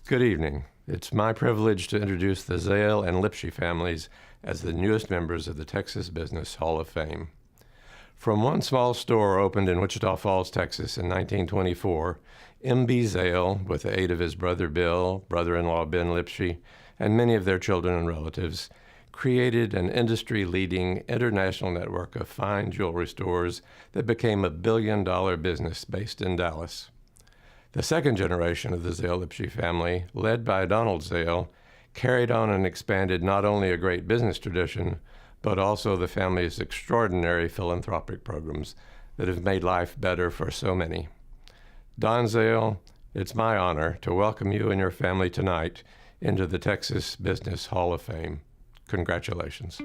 Good evening. It's my privilege to introduce the Zale and Lipshy families as the newest members of the Texas Business Hall of Fame. From one small store opened in Wichita Falls, Texas in 1924, M.B. Zale, with the aid of his brother Bill, brother-in-law Ben Lipshy, and many of their children and relatives, created an industry-leading international network of fine jewelry stores that became a billion-dollar business based in Dallas. The second generation of the Zale-Lipshy family, led by Donald Zale, carried on and expanded not only a great business tradition, but also the family's extraordinary philanthropic programs that have made life better for so many. Don Zale, it's my honor to welcome you and your family tonight into the Texas Business Hall of Fame. Congratulations.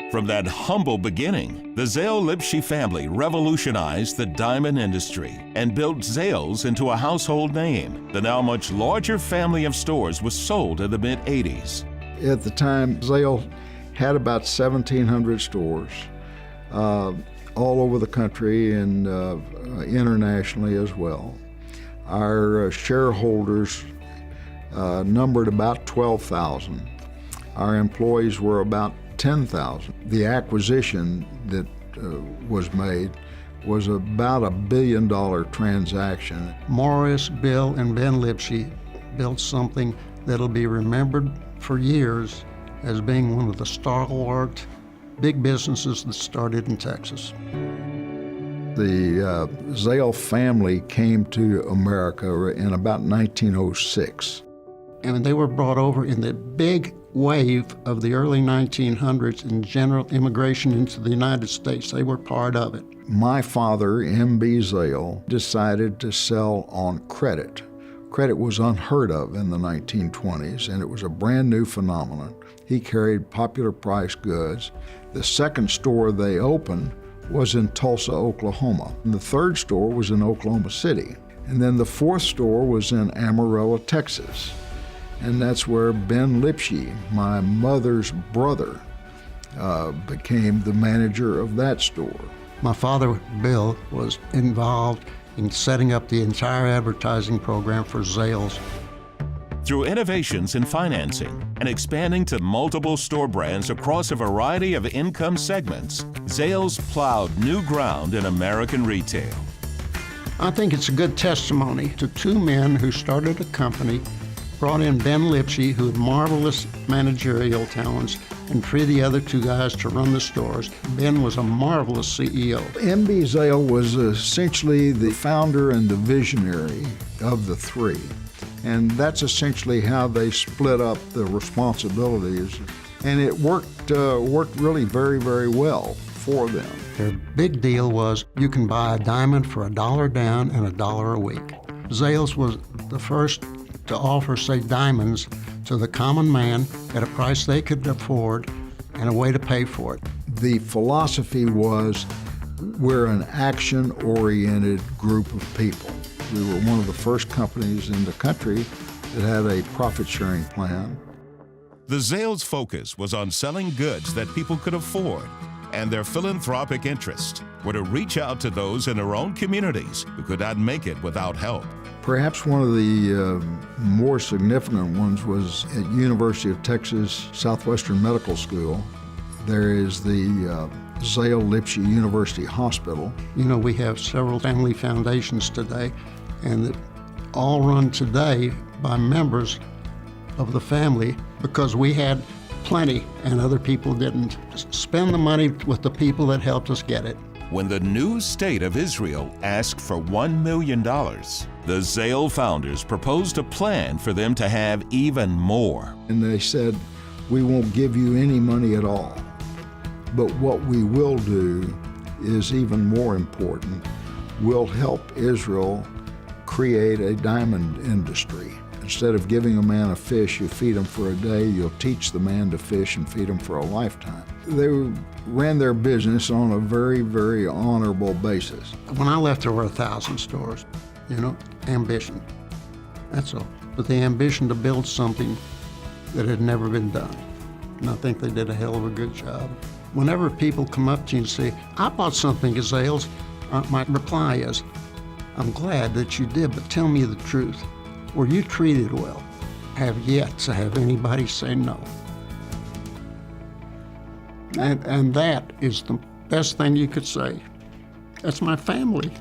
From that humble beginning, the Zale-Lipshy family revolutionized the diamond industry and built Zales into a household name. The now much larger family of stores was sold in the mid-'80s. At the time, Zale had about 1,700 stores all over the country and internationally as well. Our shareholders numbered about 12,000. Our employees were about 10,000. The acquisition that was made was about $1 billion transaction. Morris, Bill, and Ben Lipshy built something that'll be remembered for years as being one of the stalwart big businesses that started in Texas. The Zale family came to America in about 1906. And they were brought over in the big wave of the early 1900s in general immigration into the United States. They were part of it. My father, M.B. Zale, decided to sell on credit. Credit was unheard of in the 1920s, and it was a brand new phenomenon. He carried popular price goods. The second store they opened was in Tulsa, Oklahoma. And the third store was in Oklahoma City. And then the fourth store was in Amarillo, Texas. And that's where Ben Lipshy, my mother's brother, became the manager of that store. My father, Bill, was involved in setting up the entire advertising program for Zales. Through innovations in financing and expanding to multiple store brands across a variety of income segments, Zales plowed new ground in American retail. I think it's a good testimony to two men who started a company, brought in Ben Lipshy, who had marvelous managerial talents, and freed the other two guys to run the stores. Ben was a marvelous CEO. M.B. Zale was essentially the founder and the visionary of the three. And that's essentially how they split up the responsibilities. And it worked really very, very well for them. Their big deal was you can buy a diamond for $1 down and $1 a week. Zales was the first to offer, say, diamonds to the common man at a price they could afford and a way to pay for it. The philosophy was we're an action-oriented group of people. We were one of the first companies in the country that had a profit-sharing plan. The Zales' focus was on selling goods that people could afford, and their philanthropic interest were to reach out to those in their own communities who could not make it without help. Perhaps one of the more significant ones was at University of Texas Southwestern Medical School. There is the Zale-Lipshy University Hospital. You know, we have several family foundations today, and that all run today by members of the family because we had plenty and other people didn't. Spend the money with the people that helped us get it. When the new state of Israel asked for $1 million, the Zale founders proposed a plan for them to have even more. And they said, we won't give you any money at all. But what we will do is even more important. We'll help Israel create a diamond industry. Instead of giving a man a fish, you feed him for a day, you'll teach the man to fish and feed him for a lifetime. They ran their business on a very, very honorable basis. When I left, there were 1,000 stores. You know, ambition. That's all. But the ambition to build something that had never been done. And I think they did a hell of a good job. Whenever people come up to you and say, I bought something at Zales, my reply is, I'm glad that you did, but tell me the truth. Were you treated well? have yet to have anybody say no. And that is the best thing you could say. That's my family.